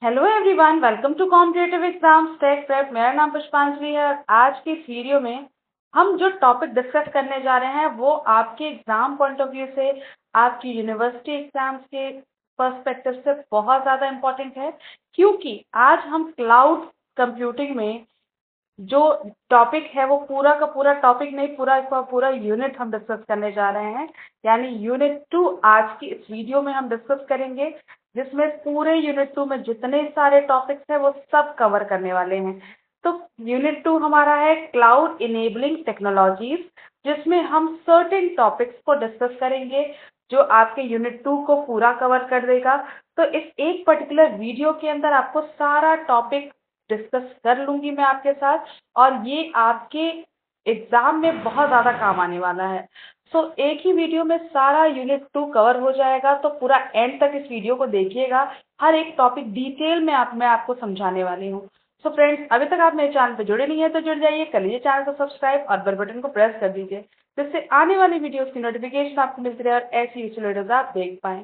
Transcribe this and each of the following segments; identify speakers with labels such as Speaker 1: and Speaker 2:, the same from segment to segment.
Speaker 1: Hello everyone, welcome to competitive exams tech prep. मेरा नाम पुष्पांजलि है। आज की इस वीडियो में हम जो टॉपिक डिस्कस करने जा रहे हैं वो आपके एग्जाम पॉइंट ऑफ व्यू से, आपकी यूनिवर्सिटी एग्जाम्स के पर्सपेक्टिव से बहुत ज़्यादा इम्पोर्टेंट है, क्योंकि आज हम क्लाउड कंप्यूटिंग में जो टॉपिक है वो पूरा का पूरा टॉपिक नहीं, पूरा का पूरा यूनिट हम डिस्कस करने जा रहे हैं। यानी यूनिट 2 आज की इस वीडियो में हम डिस्कस करेंगे, जिसमें पूरे यूनिट 2 में जितने सारे टॉपिक्स हैं वो सब कवर करने वाले हैं। तो यूनिट 2 हमारा है क्लाउड इनेबलिंग टेक्नोलॉजीज, जिसमें हम सर्टेन टॉपिक्स को डिस्कस करेंगे जो आपके यूनिट 2 को पूरा कवर कर देगा। तो इस एक पर्टिकुलर वीडियो के अंदर आपको सारा टॉपिक डिस्कस कर लूंगी मैं आपके साथ, और ये आपके एग्जाम में बहुत ज़्यादा काम आने वाला है। सो एक ही वीडियो में सारा यूनिट 2 कवर हो जाएगा, तो पूरा एंड तक इस वीडियो को देखिएगा। हर एक टॉपिक डिटेल में मैं आपको समझाने वाली हूँ। सो फ्रेंड्स, अभी तक आप मेरे चैनल पर जुड़े नहीं है तो जुड़ जाइए, कर लीजिए चैनल को सब्सक्राइब और बेल बटन को प्रेस कर दीजिए, जिससे आने वाली वीडियोस की नोटिफिकेशन आपको मिलती रहे और ऐसी वीडियोस आप देख पाएं।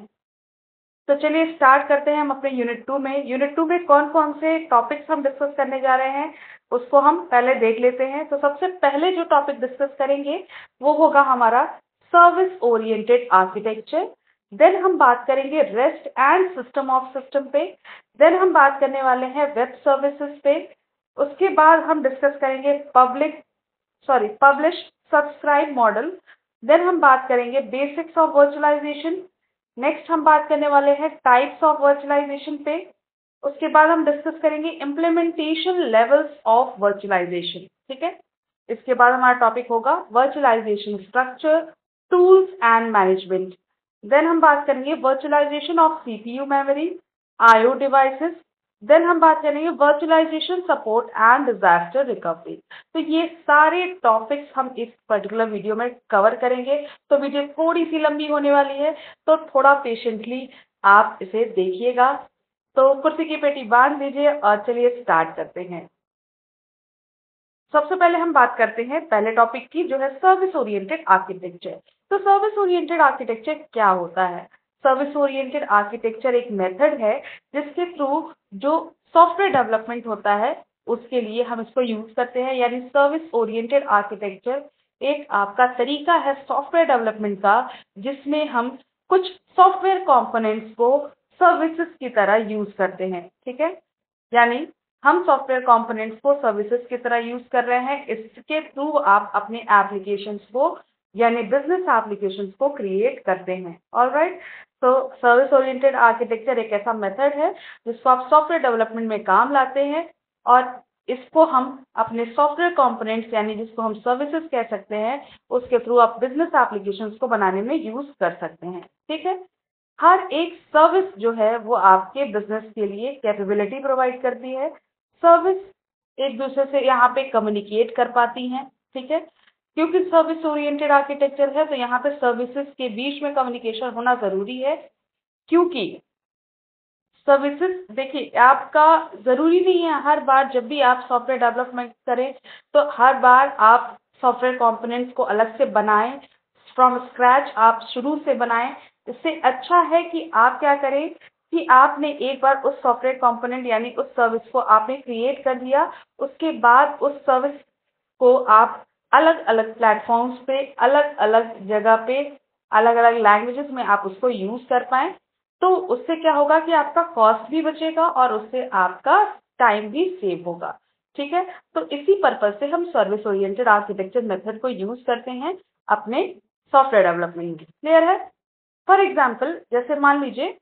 Speaker 1: तो चलिए स्टार्ट करते हैं हम अपने यूनिट 2 में। यूनिट 2 में कौन कौन से टॉपिक्स हम डिस्कस करने जा रहे हैं उसको हम पहले देख लेते हैं। तो सबसे पहले जो टॉपिक डिस्कस करेंगे वो होगा हमारा सर्विस ओरिएंटेड आर्किटेक्चर। देन हम बात करेंगे rest and system of system पे। देन हम बात करने वाले हैं वेब सर्विसेज पे। उसके बाद हम डिस्कस करेंगे पब्लिश सब्सक्राइब मॉडल। देन हम बात करेंगे बेसिक्स ऑफ वर्चुअलाइजेशन। नेक्स्ट हम बात करने वाले हैं टाइप्स ऑफ वर्चुअलाइजेशन पे। उसके बाद हम डिस्कस करेंगे इम्प्लीमेंटेशन लेवल्स ऑफ वर्चुअलाइजेशन। ठीक है, इसके बाद हमारा टॉपिक होगा virtualization structure, tools and management. Then हम बात करेंगे virtualization of CPU memory, IO devices. Then हम बात करेंगे virtualization support and disaster recovery. तो ये सारे टॉपिक्स हम इस पर्टिकुलर वीडियो में कवर करेंगे। तो वीडियो थोड़ी सी लंबी होने वाली है, तो थोड़ा पेशेंटली आप इसे देखिएगा। तो कुर्सी की पेटी बांध लीजिए और चलिए स्टार्ट करते हैं। सबसे पहले हम बात करते हैं पहले टॉपिक की, जो है सर्विस ओरिएंटेड आर्किटेक्चर। तो सर्विस ओरिएंटेड आर्किटेक्चर क्या होता है? सर्विस ओरिएंटेड आर्किटेक्चर एक मेथड है जिसके थ्रू जो सॉफ्टवेयर डेवलपमेंट होता है उसके लिए हम इसको यूज करते हैं। यानी सर्विस ओरिएंटेड आर्किटेक्चर एक आपका तरीका है सॉफ्टवेयर डेवलपमेंट का, जिसमें हम कुछ सॉफ्टवेयर कंपोनेंट्स को सर्विसेज की तरह यूज करते हैं। ठीक है, यानी हम सॉफ्टवेयर कंपोनेंट्स को सर्विसेज की तरह यूज कर रहे हैं। इसके थ्रू आप अपने एप्लीकेशंस को, यानी बिजनेस एप्लीकेशंस को क्रिएट करते हैं। ऑलराइट, तो सर्विस ओरिएंटेड आर्किटेक्चर एक ऐसा मेथड है जिसको आप सॉफ्टवेयर डेवलपमेंट में काम लाते हैं, और इसको हम अपने सॉफ्टवेयर कंपोनेंट्स, यानी जिसको हम सर्विसेज कह सकते हैं, उसके थ्रू आप बिजनेस एप्लीकेशंस को बनाने में यूज कर सकते हैं। ठीक है, हर एक सर्विस जो है वो आपके बिजनेस के लिए कैपेबिलिटी प्रोवाइड करती है। सर्विस एक दूसरे से यहाँ पे कम्युनिकेट कर पाती हैं। ठीक है, क्योंकि सर्विस ओरिएंटेड आर्किटेक्चर है तो यहाँ पे सर्विसेज के बीच में कम्युनिकेशन होना जरूरी है। क्योंकि सर्विसेज, देखिए, आपका जरूरी नहीं है हर बार जब भी आप सॉफ्टवेयर डेवलपमेंट करें तो हर बार आप सॉफ्टवेयर कंपोनेंट्स को अलग से बनाएं, फ्रॉम स्क्रैच आप शुरू से बनाएं। इससे अच्छा है कि आप क्या करें कि आपने एक बार उस सॉफ्टवेयर कंपोनेंट यानी उस सर्विस को आपने क्रिएट कर दिया, उसके बाद उस सर्विस को आप अलग अलग प्लेटफॉर्म्स पे, अलग अलग जगह पे, अलग अलग लैंग्वेजेस में आप उसको यूज कर पाएं। तो उससे क्या होगा कि आपका कॉस्ट भी बचेगा और उससे आपका टाइम भी सेव होगा। ठीक है, तो इसी पर्पज से हम सर्विस ओरिएंटेड आर्किटेक्चर मेथड को यूज करते हैं अपने सॉफ्टवेयर डेवलपमेंट में। क्लियर है? फॉर एग्जाम्पल, जैसे मान लीजिए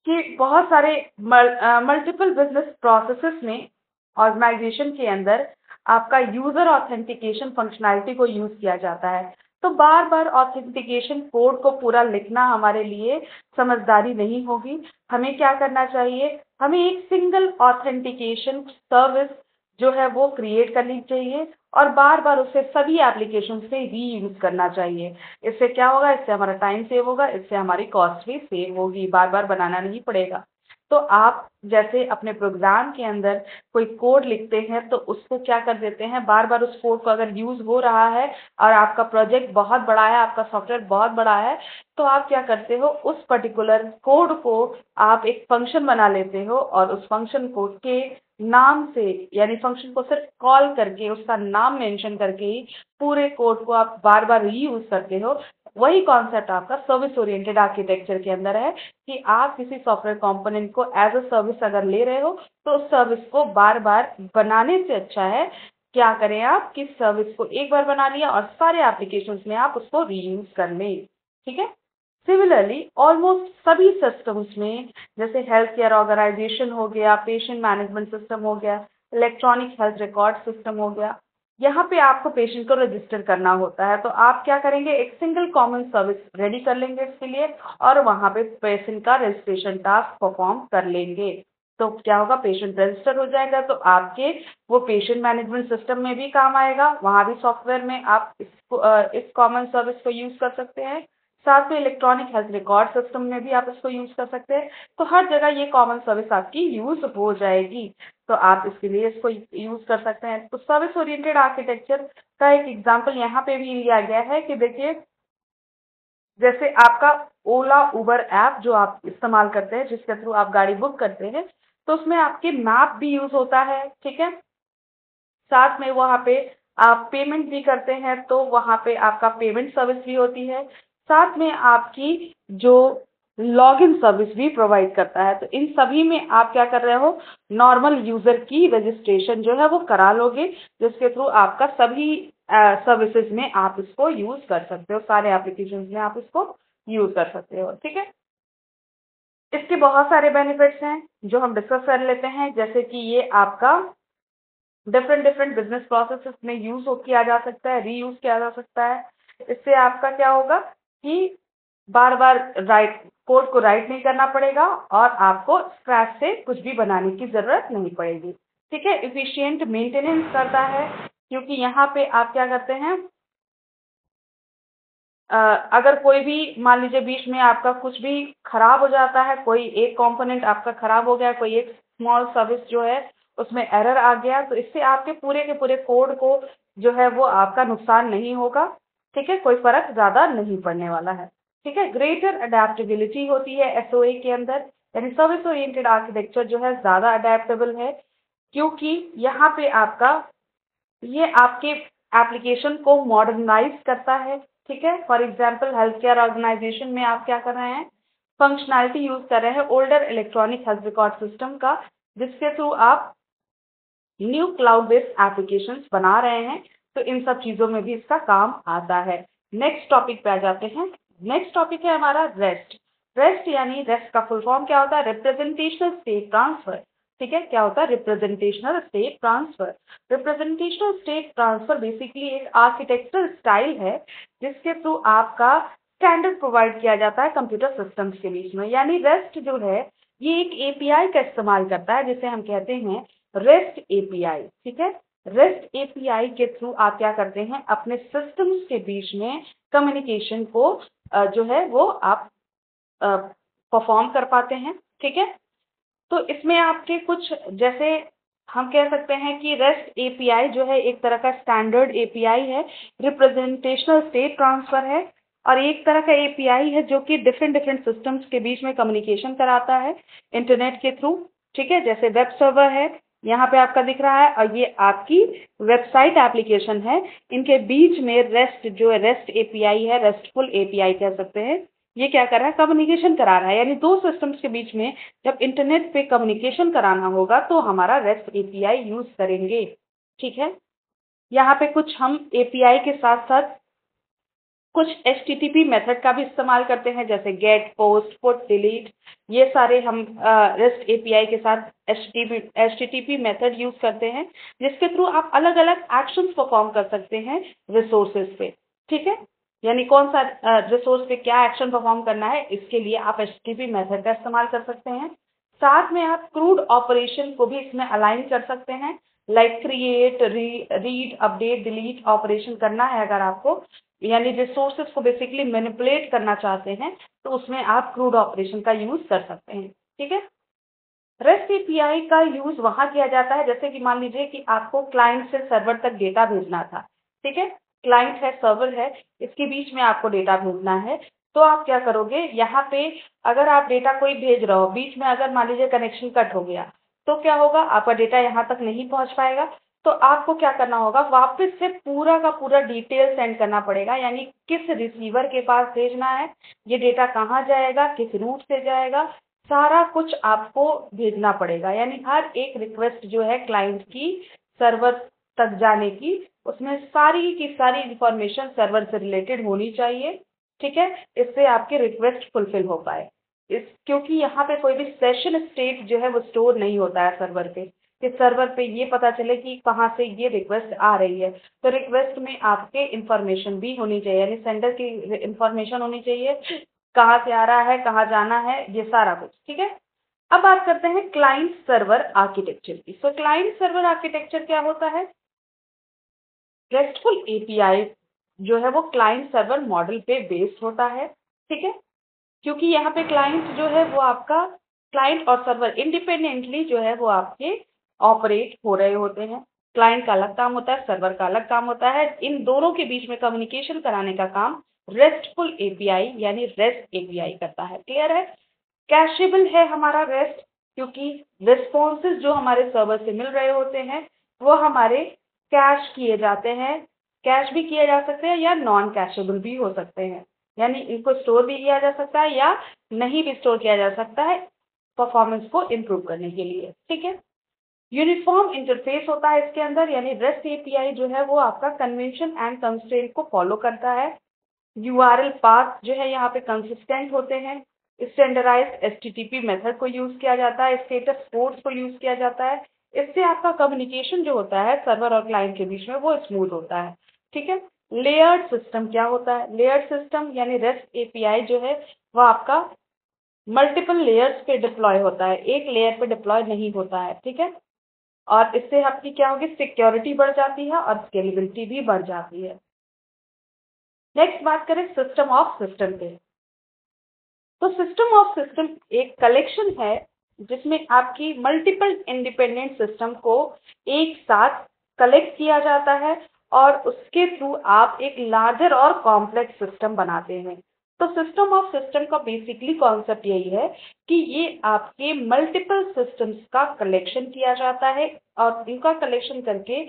Speaker 1: कि बहुत सारे मल्टीपल बिजनेस प्रोसेसेस में ऑर्गेनाइजेशन के अंदर आपका यूजर ऑथेंटिकेशन फंक्शनैलिटी को यूज किया जाता है। तो बार बार ऑथेंटिकेशन कोड को पूरा लिखना हमारे लिए समझदारी नहीं होगी। हमें क्या करना चाहिए? हमें एक सिंगल ऑथेंटिकेशन सर्विस जो है वो क्रिएट करनी चाहिए और बार बार उसे सभी एप्लीकेशन से रीयूज करना चाहिए। इससे क्या होगा? इससे हमारा टाइम सेव होगा, इससे हमारी कॉस्ट भी सेव होगी, बार बार बनाना नहीं पड़ेगा। तो आप जैसे अपने प्रोग्राम के अंदर कोई कोड लिखते हैं तो उसको क्या कर देते हैं, बार बार उस कोड को अगर यूज हो रहा है और आपका प्रोजेक्ट बहुत बड़ा है, आपका सॉफ्टवेयर बहुत बड़ा है, तो आप क्या करते हो, उस पर्टिकुलर कोड को आप एक फंक्शन बना लेते हो और उस फंक्शन कोड के नाम से, यानी फंक्शन को सिर्फ कॉल करके उसका नाम मेंशन करके ही पूरे कोड को आप बार बार रीयूज करते हो। वही कॉन्सेप्ट आपका सर्विस ओरिएंटेड आर्किटेक्चर के अंदर है कि आप किसी सॉफ्टवेयर कंपोनेंट को एज अ सर्विस अगर ले रहे हो तो उस सर्विस को बार बार बनाने से अच्छा है क्या करें आप, कि सर्विस को एक बार बना लिया और सारे एप्लीकेशंस में आप उसको रीयूज कर लें। ठीक है। सिमिलरली ऑलमोस्ट सभी सिस्टम्स में, जैसे हेल्थ केयर ऑर्गेनाइजेशन हो गया, पेशेंट मैनेजमेंट सिस्टम हो गया, इलेक्ट्रॉनिक हेल्थ रिकॉर्ड सिस्टम हो गया, यहाँ पे आपको पेशेंट को रजिस्टर करना होता है। तो आप क्या करेंगे, एक सिंगल कॉमन सर्विस रेडी कर लेंगे इसके लिए और वहाँ पे पेशेंट का रजिस्ट्रेशन टास्क परफॉर्म कर लेंगे। तो क्या होगा, पेशेंट रजिस्टर हो जाएगा तो आपके वो पेशेंट मैनेजमेंट सिस्टम में भी काम आएगा, वहाँ भी सॉफ्टवेयर में आप इस कॉमन सर्विस को यूज कर सकते हैं। साथ में इलेक्ट्रॉनिक हेल्थ रिकॉर्ड सिस्टम में भी आप इसको यूज कर सकते हैं। तो हर जगह ये कॉमन सर्विस आपकी यूज हो जाएगी, तो आप इसके लिए इसको यूज कर सकते हैं। तो सर्विस ओरिएंटेड आर्किटेक्चर का एक एग्जांपल यहाँ पे भी लिया गया है कि देखिए, जैसे आपका ओला उबर ऐप जो आप इस्तेमाल करते हैं, जिसके थ्रू आप गाड़ी बुक करते हैं, तो उसमें आपके मैप भी यूज होता है। ठीक है। साथ में वहाँ पे आप पेमेंट भी करते हैं तो वहाँ पे आपका पेमेंट सर्विस भी होती है। साथ में आपकी जो लॉगिन सर्विस भी प्रोवाइड करता है। तो इन सभी में आप क्या कर रहे हो, नॉर्मल यूजर की रजिस्ट्रेशन जो है वो करा लोगे, जिसके थ्रू आपका सभी सर्विसेज में आप इसको यूज कर सकते हो, सारे एप्लीकेशन में आप इसको यूज कर सकते हो। ठीक है। इसके बहुत सारे बेनिफिट्स हैं जो हम डिस्कस कर लेते हैं, जैसे कि ये आपका डिफरेंट डिफरेंट बिजनेस प्रोसेसेस में यूज हो किया जा सकता है, रीयूज किया जा सकता है। इससे आपका क्या होगा कि बार बार राइट कोड को राइट नहीं करना पड़ेगा और आपको स्क्रैच से कुछ भी बनाने की जरूरत नहीं पड़ेगी। ठीक है। इफिशियंट मेंटेनेंस करता है, क्योंकि यहाँ पे आप क्या करते हैं, अगर कोई भी मान लीजिए बीच में आपका कुछ भी खराब हो जाता है, कोई एक कंपोनेंट आपका खराब हो गया, कोई एक स्मॉल सर्विस जो है उसमें एरर आ गया, तो इससे आपके पूरे के पूरे कोड को जो है वो आपका नुकसान नहीं होगा। ठीक है। कोई फर्क ज्यादा नहीं पड़ने वाला है। ठीक है। ग्रेटर अडेप्टेबिलिटी होती है एसओए के अंदर, यानी सर्विस ओरिएंटेड आर्किटेक्चर जो है ज्यादा अडेप्टेबल है, क्योंकि यहाँ पे आपका ये आपके एप्लीकेशन को मॉडर्नाइज करता है। ठीक है। For example health care organization में आप क्या कर रहे हैं, फंक्शनैलिटी यूज कर रहे हैं older electronic health record system का, जिसके थ्रू आप न्यू क्लाउड बेस्ड एप्लीकेशंस बना रहे हैं। तो इन सब चीजों में भी इसका काम आता है। नेक्स्ट टॉपिक पे आ जाते हैं। नेक्स्ट टॉपिक है हमारा रेस्ट। रेस्ट यानी रेस्ट का फुल फॉर्म क्या होता है, रिप्रेजेंटेशनल स्टेट ट्रांसफर। ठीक है। क्या होता है, representational state transfer. Representational state transfer basically एक आर्किटेक्चरल स्टाइल है जिसके थ्रू आपका स्टैंडर्ड प्रोवाइड किया जाता है कंप्यूटर सिस्टम्स के बीच में। यानी रेस्ट जो है ये एक एपीआई का इस्तेमाल करता है, जिसे हम कहते हैं रेस्ट एपीआई। ठीक है। रेस्ट एपीआई के थ्रू आप क्या करते हैं, अपने सिस्टम्स के बीच में कम्युनिकेशन को जो है वो आप परफॉर्म कर पाते हैं। ठीक है। तो इसमें आपके कुछ, जैसे हम कह सकते हैं कि रेस्ट एपीआई जो है एक तरह का स्टैंडर्ड एपीआई है, रिप्रेजेंटेशनल स्टेट ट्रांसफर है, और एक तरह का एपीआई है जो कि डिफरेंट डिफरेंट सिस्टम्स के बीच में कम्युनिकेशन कराता है इंटरनेट के थ्रू। ठीक है। जैसे वेब सर्वर है, यहाँ पे आपका दिख रहा है, और ये आपकी वेबसाइट एप्लीकेशन है। इनके बीच में रेस्ट जो है, रेस्ट एपीआई है, रेस्टफुल एपीआई कह सकते हैं, ये क्या कर रहा है, कम्युनिकेशन करा रहा है। यानी दो सिस्टम्स के बीच में जब इंटरनेट पे कम्युनिकेशन कराना होगा तो हमारा रेस्ट एपीआई यूज करेंगे। ठीक है। यहाँ पे कुछ हम एपीआई के साथ साथ कुछ एचटीटीपी मेथड का भी इस्तेमाल करते हैं, जैसे गेट, पोस्ट, पुट, डिलीट। ये सारे हम रेस्ट एपीआई के साथ एचटीटीपी मेथड यूज करते हैं, जिसके थ्रू आप अलग अलग एक्शंस परफॉर्म कर सकते हैं रिसोर्सेज पे। ठीक है। यानी कौन सा रिसोर्स पे क्या एक्शन परफॉर्म करना है, इसके लिए आप एचटीटीपी मेथड का इस्तेमाल कर सकते हैं। साथ में आप क्रूड ऑपरेशन को भी इसमें अलाइन कर सकते हैं, like create, read, update, delete operation करना है अगर आपको, यानी रिसोर्सेज को बेसिकली मैनिपुलेट करना चाहते हैं, तो उसमें आप क्रूड ऑपरेशन का यूज कर सकते हैं। ठीक है। रेस्ट एपीआई का यूज वहां किया जाता है, जैसे कि मान लीजिए कि आपको क्लाइंट से सर्वर तक डेटा भेजना था, ठीक है, क्लाइंट है, सर्वर है, इसके बीच में आपको डेटा भेजना है। तो आप क्या करोगे, यहाँ पे अगर आप डेटा कोई भेज रहे हो, बीच में अगर मान लीजिए कनेक्शन कट हो गया, तो क्या होगा, आपका डेटा यहाँ तक नहीं पहुंच पाएगा। तो आपको क्या करना होगा, वापस से पूरा का पूरा डिटेल सेंड करना पड़ेगा, यानी किस रिसीवर के पास भेजना है, ये डेटा कहाँ जाएगा, किस रूट से जाएगा, सारा कुछ आपको भेजना पड़ेगा। यानी हर एक रिक्वेस्ट जो है क्लाइंट की सर्वर तक जाने की, उसमें सारी की सारी इंफॉर्मेशन सर्वर से रिलेटेड होनी चाहिए, ठीक है, इससे आपके रिक्वेस्ट फुलफिल हो पाए। क्योंकि यहाँ पे कोई भी सेशन स्टेट जो है वो स्टोर नहीं होता है सर्वर पे, कि सर्वर पे ये पता चले कि कहाँ से ये रिक्वेस्ट आ रही है। तो रिक्वेस्ट में आपके इंफॉर्मेशन भी होनी चाहिए, यानी सेंडर की इंफॉर्मेशन होनी चाहिए, कहाँ से आ रहा है, कहाँ जाना है, ये सारा कुछ, ठीक है। अब बात करते हैं क्लाइंट सर्वर आर्किटेक्चर की। तो क्लाइंट सर्वर आर्किटेक्चर क्या होता है, रेस्टफुल एपीआई जो है वो क्लाइंट सर्वर मॉडल पे बेस्ड होता है, ठीक है, क्योंकि यहाँ पे क्लाइंट जो है वो आपका, क्लाइंट और सर्वर इंडिपेंडेंटली जो है वो आपके ऑपरेट हो रहे होते हैं। क्लाइंट का अलग काम होता है, सर्वर का अलग काम होता है, इन दोनों के बीच में कम्युनिकेशन कराने का काम रेस्टफुल एपीआई यानी रेस्ट एपीआई करता है। क्लियर है। कैशेबल है हमारा रेस्ट, क्योंकि रिस्पॉन्सेज जो हमारे सर्वर से मिल रहे होते हैं वो हमारे कैश किए जाते हैं, कैश भी किए जा सकते हैं या नॉन कैशेबल भी हो सकते हैं, यानी इनको स्टोर भी किया जा सकता है या नहीं भी स्टोर किया जा सकता है परफॉर्मेंस को इम्प्रूव करने के लिए, ठीक है। यूनिफॉर्म इंटरफेस होता है इसके अंदर, यानी रेस्ट एपीआई जो है वो आपका कन्वेंशन एंड कंस्ट्रेंट को फॉलो करता है। यूआरएल पाथ जो है यहाँ पे कंसिस्टेंट होते हैं। स्टैंडर्डाइज्ड एचटीटीपी मेथड को यूज किया जाता है, स्टेटस कोड्स को यूज किया जाता है। इससे आपका कम्युनिकेशन जो होता है सर्वर और क्लाइंट के बीच में वो स्मूथ होता है, ठीक है। लेयर्ड सिस्टम क्या होता है, लेयर्ड सिस्टम यानी रेस्ट एपीआई जो है वो आपका मल्टीपल लेयर्स पे डिप्लॉय होता है, एक लेयर पे डिप्लॉय नहीं होता है, ठीक है। और इससे आपकी क्या होगी, सिक्योरिटी बढ़ जाती है और स्केलेबिलिटी भी बढ़ जाती है। नेक्स्ट बात करें सिस्टम ऑफ सिस्टम पे। तो सिस्टम ऑफ सिस्टम एक कलेक्शन है जिसमें आपकी मल्टीपल इंडिपेंडेंट सिस्टम को एक साथ कलेक्ट किया जाता है और उसके थ्रू आप एक लार्जर और कॉम्प्लेक्स सिस्टम बनाते हैं। तो सिस्टम ऑफ सिस्टम का बेसिकली कॉन्सेप्ट यही है कि ये आपके मल्टीपल सिस्टम्स का कलेक्शन किया जाता है और इनका कलेक्शन करके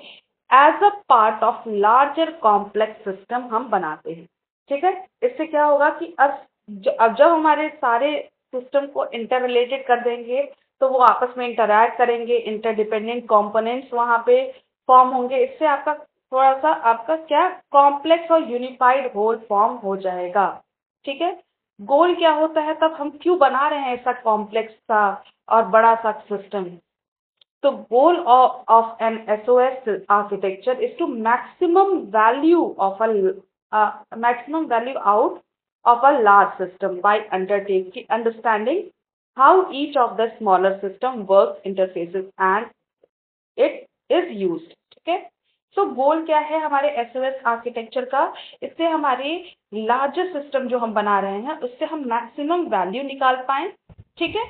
Speaker 1: as a part of larger complex system हम बनाते हैं, ठीक है। इससे क्या होगा कि अब जब हमारे सारे सिस्टम को इंटर रिलेटेड कर देंगे तो वो आपस में इंटरैक्ट करेंगे, इंटरडिपेंडेंट कंपोनेंट्स वहां पे फॉर्म होंगे। इससे आपका थोड़ा सा आपका क्या कॉम्प्लेक्स और यूनिफाइड होल फॉर्म हो जाएगा, ठीक है। गोल क्या होता है, तब हम क्यों बना रहे हैं ऐसा कॉम्प्लेक्स सा और बड़ा सा system. The goal of an SOS architecture is to maximum value out of a large system by understanding how each of the smaller system works, interfaces and it is used, ठीक है। सो गोल क्या है हमारे SOS architecture का, इससे हमारे largest system जो हम बना रहे हैं उससे हम मैक्सिमम वैल्यू निकाल पाए, ठीक है।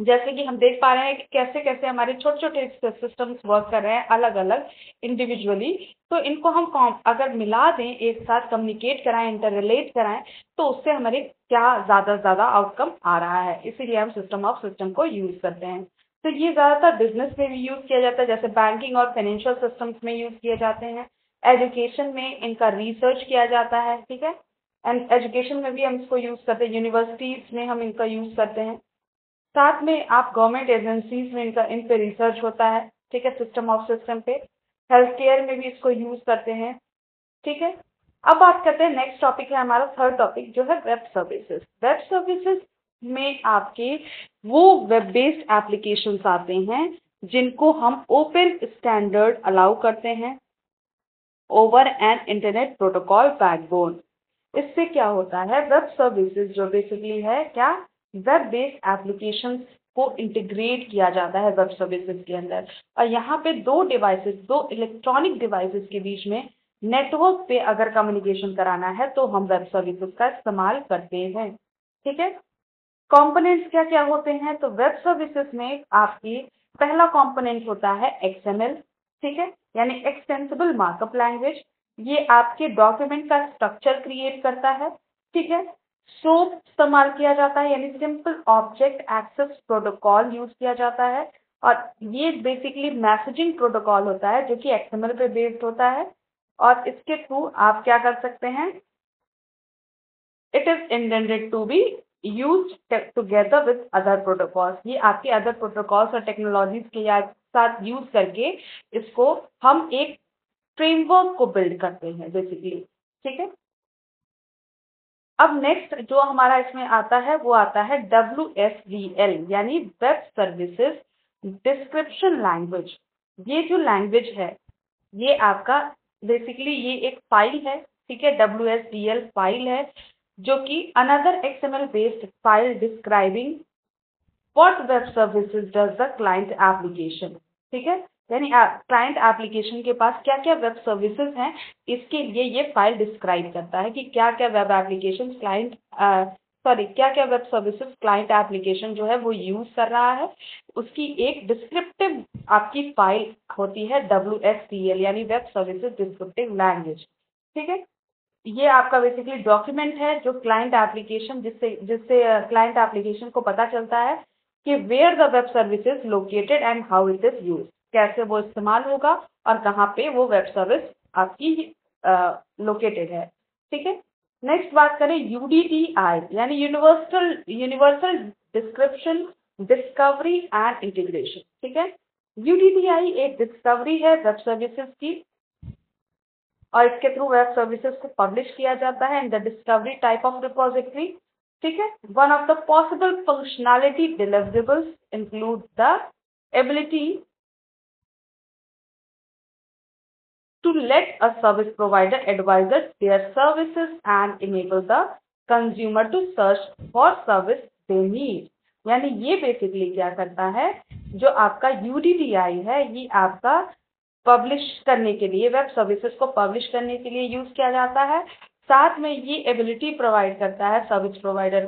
Speaker 1: जैसे कि हम देख पा रहे हैं कि कैसे कैसे हमारे छोटे छोटे सिस्टम्स वर्क कर रहे हैं अलग अलग इंडिविजुअली। तो इनको हम अगर मिला दें, एक साथ कम्युनिकेट कराएं, इंटर रिलेट कराएं, तो उससे हमारे क्या ज्यादा से ज्यादा आउटकम आ रहा है, इसीलिए हम सिस्टम ऑफ सिस्टम को यूज करते हैं। तो ये ज्यादातर बिजनेस में भी यूज किया जाता है, जैसे बैंकिंग और फाइनेंशियल सिस्टम्स में यूज किए जाते हैं। एजुकेशन में इनका रिसर्च किया जाता है, ठीक है। एंड एजुकेशन में भी हम इसको यूज करते हैं, यूनिवर्सिटीज में हम इनका यूज करते हैं। साथ में आप गवर्नमेंट एजेंसीज में इनका इन पे रिसर्च होता है, ठीक है, सिस्टम ऑफ सिस्टम पे। हेल्थ केयर में भी इसको यूज करते हैं, ठीक है। अब बात करते हैं, नेक्स्ट टॉपिक है हमारा थर्ड टॉपिक जो है वेब सर्विसेज। वेब सर्विसेज में आपके वो वेब बेस्ड एप्लीकेशंस आते हैं जिनको हम ओपन स्टैंडर्ड अलाउ करते हैं over an internet protocol backbone. इससे क्या होता है, वेब सर्विसेज जो बेसिकली है क्या, वेब बेस्ड एप्लीकेशंस को इंटीग्रेट किया जाता है वेब सर्विसेज के अंदर। और यहाँ पे दो इलेक्ट्रॉनिक डिवाइसेस के बीच में नेटवर्क पे अगर कम्युनिकेशन कराना है तो हम वेब सर्विसेज का इस्तेमाल करते हैं, ठीक है। कंपोनेंट्स क्या क्या होते हैं? तो वेब सर्विसेज में आपकी पहला कंपोनेंट होता है XML, ठीक है, यानी एक्सटेंसिबल मार्कअप लैंग्वेज। ये आपके डॉक्यूमेंट का स्ट्रक्चर क्रिएट करता है, ठीक है। SOAP इस्तेमाल किया जाता है, यानी simple object access protocol use किया जाता है, और ये बेसिकली मैसेजिंग प्रोटोकॉल होता है जो कि XML पे बेस्ड होता है, और इसके थ्रू आप क्या कर सकते हैं? It is intended to be used together with other protocols। ये आपके अदर प्रोटोकॉल्स और टेक्नोलॉजीज के साथ यूज करके इसको हम एक फ्रेमवर्क को बिल्ड करते हैं बेसिकली, ठीक है। अब नेक्स्ट जो हमारा इसमें आता है वो आता है WSDL, यानी वेब सर्विसेज डिस्क्रिप्शन लैंग्वेज। ये जो लैंग्वेज है ये आपका बेसिकली ये एक फाइल है, ठीक है, WSDL फाइल है जो कि another XML based file describing what web services does the client application, ठीक है, यानी क्लाइंट एप्लीकेशन के पास क्या क्या वेब सर्विसेज हैं, इसके लिए ये फाइल डिस्क्राइब करता है कि क्या क्या वेब एप्लीकेशन क्लाइंट क्या क्या वेब सर्विसेज क्लाइंट एप्लीकेशन जो है वो यूज कर रहा है। उसकी एक डिस्क्रिप्टिव आपकी फाइल होती है WSDL, यानी वेब सर्विसेज डिस्क्रिप्टिव लैंग्वेज, ठीक है। ये आपका बेसिकली डॉक्यूमेंट है जो क्लाइंट एप्लीकेशन जिससे जिससे क्लाइंट एप्लीकेशन को पता चलता है कि where the web service is located and how it is use, कैसे वो इस्तेमाल होगा और कहाँ पे वो वेब सर्विस आपकी लोकेटेड है, ठीक है। नेक्स्ट बात करें UDDI, यानी universal description discovery and integration, ठीक है। UDDI एक डिस्कवरी है वेब सर्विसेज की, और इसके थ्रू वेब सर्विसेज को पब्लिश किया जाता है in the discovery type of repository, ठीक है। One of the possible functionality deliverables include the ability to let a service provider advise their services and enable the consumer to search for service they need। यानी ये basically क्या करता है, जो आपका UDDI है ये आपका पब्लिश करने के लिए वेब सर्विसेज को पब्लिश करने के लिए यूज किया जाता है। साथ में ये एबिलिटी प्रोवाइड करता है सर्विस प्रोवाइडर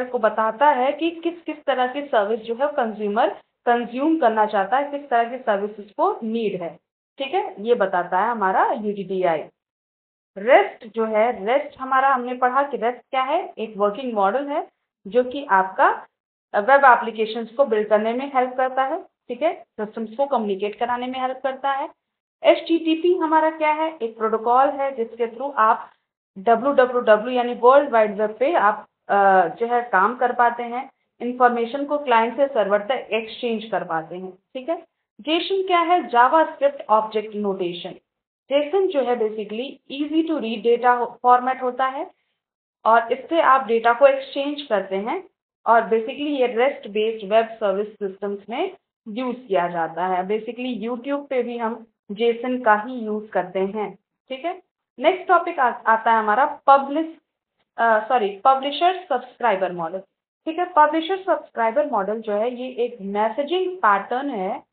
Speaker 1: को बताता है कि किस किस तरह की सर्विस जो है कंज्यूमर कंज्यूम करना चाहता है, किस तरह की सर्विसेज को नीड है, ठीक है, ये बताता है हमारा UDDI। रेस्ट जो है, रेस्ट हमारा हमने पढ़ा कि रेस्ट क्या है, एक वर्किंग मॉडल है जो कि आपका वेब एप्लीकेशंस को बिल्ड करने में हेल्प करता है, ठीक है, सिस्टम्स को कम्युनिकेट कराने में हेल्प करता है। HTTP हमारा क्या है, एक प्रोटोकॉल है जिसके थ्रू आप www यानी वर्ल्ड वाइड वेब पे आप जो है काम कर पाते हैं, इंफॉर्मेशन को क्लाइंट से सर्वर तक एक्सचेंज कर पाते हैं, ठीक है। जेसन क्या है, जावास्क्रिप्ट ऑब्जेक्ट नोटेशन। जेसन जो है basically easy to read data format होता है, और इससे आप डेटा को एक्सचेंज करते हैं, और बेसिकली ये rest based web service systems में यूज किया जाता है। बेसिकली यूट्यूब पे भी हम जेसन का ही यूज करते हैं, ठीक है। नेक्स्ट टॉपिक आता है हमारा पब्लिशर सब्सक्राइबर मॉडल, ठीक है। पब्लिशर सब्सक्राइबर मॉडल जो है ये एक मैसेजिंग पैटर्न है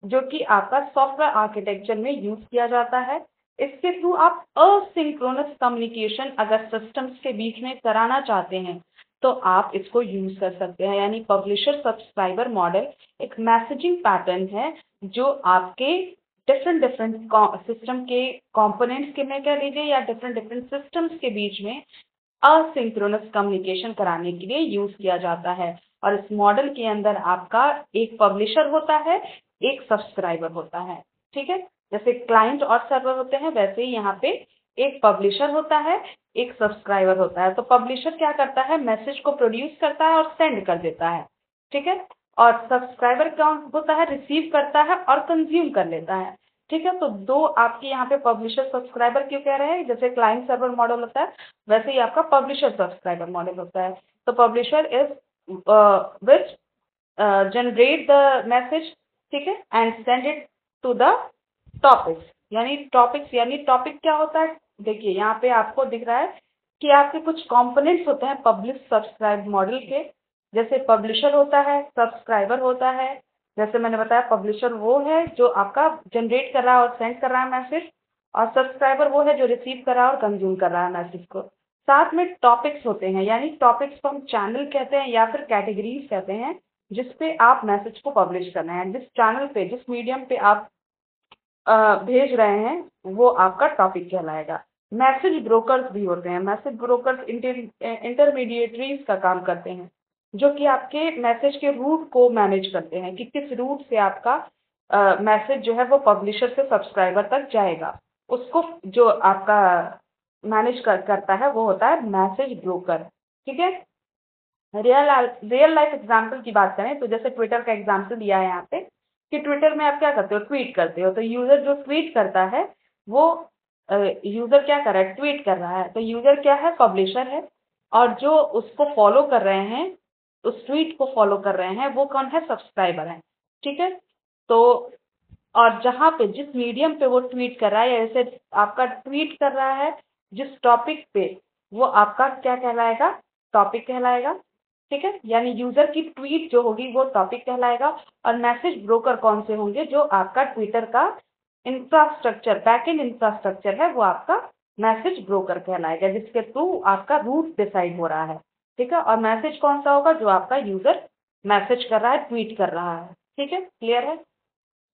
Speaker 1: जो कि आपका सॉफ्टवेयर आर्किटेक्चर में यूज किया जाता है। इसके थ्रू आप असिंक्रोनस कम्युनिकेशन अगर सिस्टम्स के बीच में कराना चाहते हैं तो आप इसको यूज कर सकते हैं। यानी पब्लिशर सब्सक्राइबर मॉडल एक मैसेजिंग पैटर्न है जो आपके डिफरेंट डिफरेंट सिस्टम के कंपोनेंट्स के में कह लीजिए या डिफरेंट डिफरेंट सिस्टम्स के बीच में असिंक्रोनस कम्युनिकेशन कराने के लिए यूज किया जाता है। और इस मॉडल के अंदर आपका एक पब्लिशर होता है, एक सब्सक्राइबर होता है, ठीक है। जैसे क्लाइंट और सर्वर होते हैं वैसे ही यहाँ पे एक पब्लिशर होता है, एक सब्सक्राइबर होता है। तो पब्लिशर क्या करता है, मैसेज को प्रोड्यूस करता है और सेंड कर देता है, ठीक है। और सब्सक्राइबर क्या होता है, रिसीव करता है और कंज्यूम कर लेता है, ठीक है। तो दो आपके यहाँ पे पब्लिशर सब्सक्राइबर क्यों कह रहे हैं, जैसे क्लाइंट सर्वर मॉडल होता है वैसे ही आपका पब्लिशर सब्सक्राइबर मॉडल होता है। तो publisher is which generate the message, ठीक है, and send it to the topics यानी टॉपिक क्या होता है, देखिए यहाँ पे आपको दिख रहा है कि आपके कुछ कंपोनेंट्स होते हैं पब्लिश सब्सक्राइब मॉडल के। जैसे पब्लिशर होता है, सब्सक्राइबर होता है। जैसे मैंने बताया पब्लिशर वो है जो आपका जनरेट कर रहा है और सेंड कर रहा है मैसेज, और सब्सक्राइबर वो है जो रिसीव कर रहा है और कंज्यूम कर रहा है मैसेज को। साथ में टॉपिक्स होते हैं, यानी टॉपिक्स को हम चैनल कहते हैं या फिर कैटेगरीज कहते हैं, जिस पे आप मैसेज को पब्लिश करना है। जिस चैनल पे, जिस मीडियम पे आप भेज रहे हैं वो आपका टॉपिक कहलाएगा। मैसेज ब्रोकर्स भी होते हैं। मैसेज ब्रोकर्स इंटरमीडिएटरीज का काम करते हैं, जो कि आपके मैसेज के रूट को मैनेज करते हैं कि किस रूट से आपका मैसेज जो है वो पब्लिशर से सब्सक्राइबर तक जाएगा। उसको जो आपका मैनेज करता है वो होता है मैसेज ब्रोकर। ठीक है। रियल लाइफ एग्जाम्पल की बात करें तो जैसे ट्विटर का एग्जाम्पल दिया है यहाँ पे कि ट्विटर में आप क्या करते हो, ट्वीट करते हो। तो यूजर जो ट्वीट करता है वो यूजर क्या कर रहा है, ट्वीट कर रहा है। तो यूजर क्या है, पब्लिशर है। और जो उसको फॉलो कर रहे हैं, उस ट्वीट को फॉलो कर रहे हैं, वो कौन है, सब्सक्राइबर है। ठीक है। तो और जहाँ पे जिस मीडियम पे वो ट्वीट कर रहा है, या जैसे आपका ट्वीट कर रहा है जिस टॉपिक पे, वो आपका क्या कहलाएगा, टॉपिक कहलाएगा। ठीक है। यानी यूजर की ट्वीट जो होगी वो टॉपिक कहलाएगा। और मैसेज ब्रोकर कौन से होंगे, जो आपका ट्विटर का इंफ्रास्ट्रक्चर, बैकएंड इंफ्रास्ट्रक्चर है, वो आपका मैसेज ब्रोकर कहलाएगा, जिसके थ्रू आपका रूट डिसाइड हो रहा है। ठीक है। और मैसेज कौन सा होगा, जो आपका यूजर मैसेज कर रहा है, ट्वीट कर रहा है। ठीक है, क्लियर है।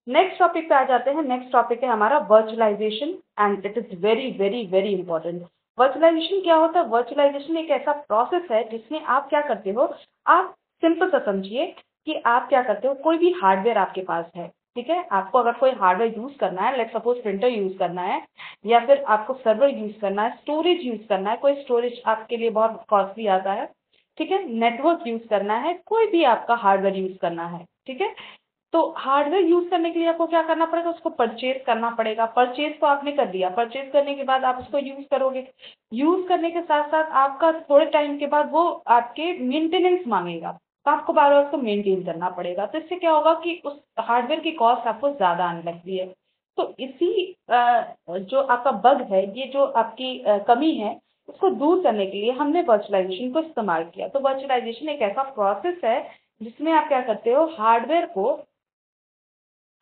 Speaker 1: नेक्स्ट टॉपिक पे आ जाते हैं। नेक्स्ट टॉपिक है हमारा virtualization, and it is very very very important. Virtualization क्या होता है, वर्चुअलाइजेशन एक ऐसा प्रोसेस है जिसमें आप क्या करते हो, आप सिंपल सा समझिए कि आप क्या करते हो, कोई भी हार्डवेयर आपके पास है। ठीक है। आपको अगर कोई हार्डवेयर यूज करना है, लेट सपोज प्रिंटर यूज करना है, या फिर आपको सर्वर यूज करना है, स्टोरेज यूज करना है, कोई स्टोरेज आपके लिए बहुत कॉस्टली आता है। ठीक है। नेटवर्क यूज करना है, कोई भी आपका हार्डवेयर यूज करना है। ठीक है। तो हार्डवेयर यूज करने के लिए आपको क्या करना पड़ेगा, उसको परचेज करना पड़ेगा। परचेज तो आपने कर दिया, परचेज करने के बाद आप उसको यूज करोगे। यूज करने के साथ साथ आपका थोड़े टाइम के बाद वो आपके मेंटेनेंस मांगेगा, तो आपको बार बार उसको मेंटेन करना पड़ेगा। तो इससे क्या होगा कि उस हार्डवेयर की कॉस्ट आपको ज्यादा आने लगती है। तो इसी जो आपका बग है, ये जो आपकी कमी है, उसको दूर करने के लिए हमने वर्चुअलाइजेशन को इस्तेमाल किया। तो वर्चुअलाइजेशन एक ऐसा प्रोसेस है जिसमें आप क्या करते हो, हार्डवेयर को,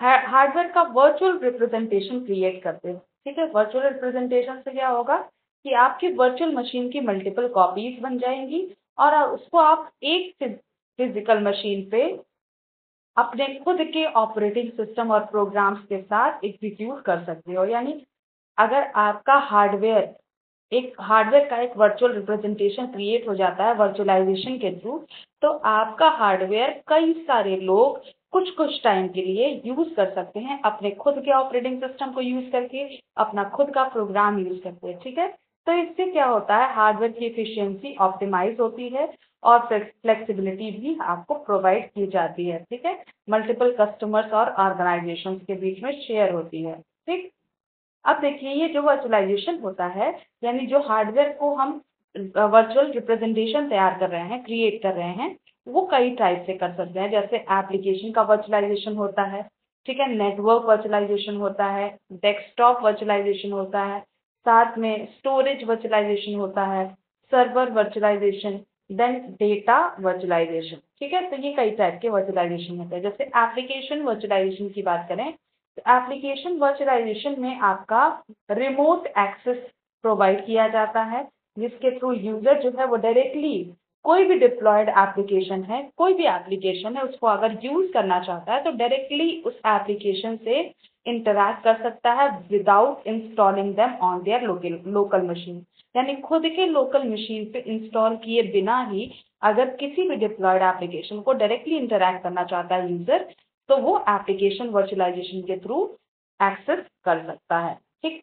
Speaker 1: हार्डवेयर का वर्चुअल रिप्रेजेंटेशन क्रिएट करते हैं। ठीक है। वर्चुअल रिप्रेजेंटेशन से क्या होगा कि आपकी वर्चुअल मशीन की मल्टीपल कॉपीज बन जाएंगी, और उसको आप एक फिजिकल मशीन पे अपने खुद के ऑपरेटिंग सिस्टम और प्रोग्राम्स के साथ एग्जीक्यूट कर सकते हो। यानी अगर आपका हार्डवेयर का एक वर्चुअल रिप्रेजेंटेशन क्रिएट हो जाता है वर्चुअलाइजेशन के थ्रू, तो आपका हार्डवेयर कई सारे लोग कुछ कुछ टाइम के लिए यूज कर सकते हैं, अपने खुद के ऑपरेटिंग सिस्टम को यूज करके, अपना खुद का प्रोग्राम यूज करके। ठीक है। तो इससे क्या होता है, हार्डवेयर की एफिशिएंसी ऑप्टिमाइज होती है, और फ्लेक्सिबिलिटी भी आपको प्रोवाइड की जाती है। ठीक है। मल्टीपल कस्टमर्स और ऑर्गेनाइजेशन के बीच में शेयर होती है। ठीक। अब देखिए, ये जो वर्चुअलाइजेशन होता है, यानी जो हार्डवेयर को हम वर्चुअल रिप्रेजेंटेशन तैयार कर रहे हैं, क्रिएट कर रहे हैं, वो कई टाइप से कर सकते हैं। जैसे एप्लीकेशन का वर्चुअलाइजेशन होता है। ठीक है। नेटवर्क वर्चुअलाइजेशन होता है, डेस्कटॉप वर्चुअलाइजेशन होता है, साथ में स्टोरेज वर्चुअलाइजेशन होता है, server virtualization, then data virtualization. ठीक है। तो ये कई टाइप के वर्चुअलाइजेशन होते हैं। जैसे एप्लीकेशन वर्चुअलाइजेशन की बात करें, एप्लीकेशन वर्चुअलाइजेशन में आपका रिमोट एक्सेस प्रोवाइड किया जाता है, जिसके थ्रू यूजर जो है वो डायरेक्टली कोई भी डिप्लॉयड एप्लीकेशन है, कोई भी एप्लीकेशन है, उसको अगर यूज करना चाहता है तो डायरेक्टली उस एप्लीकेशन से इंटरैक्ट कर सकता है without installing them on their local machine. यानी खुद के लोकल मशीन पे इंस्टॉल किए बिना ही अगर किसी भी डिप्लॉयड एप्लीकेशन को डायरेक्टली इंटरैक्ट करना चाहता है यूजर, तो वो एप्लीकेशन वर्चुअलाइजेशन के थ्रू एक्सेस कर सकता है। ठीक।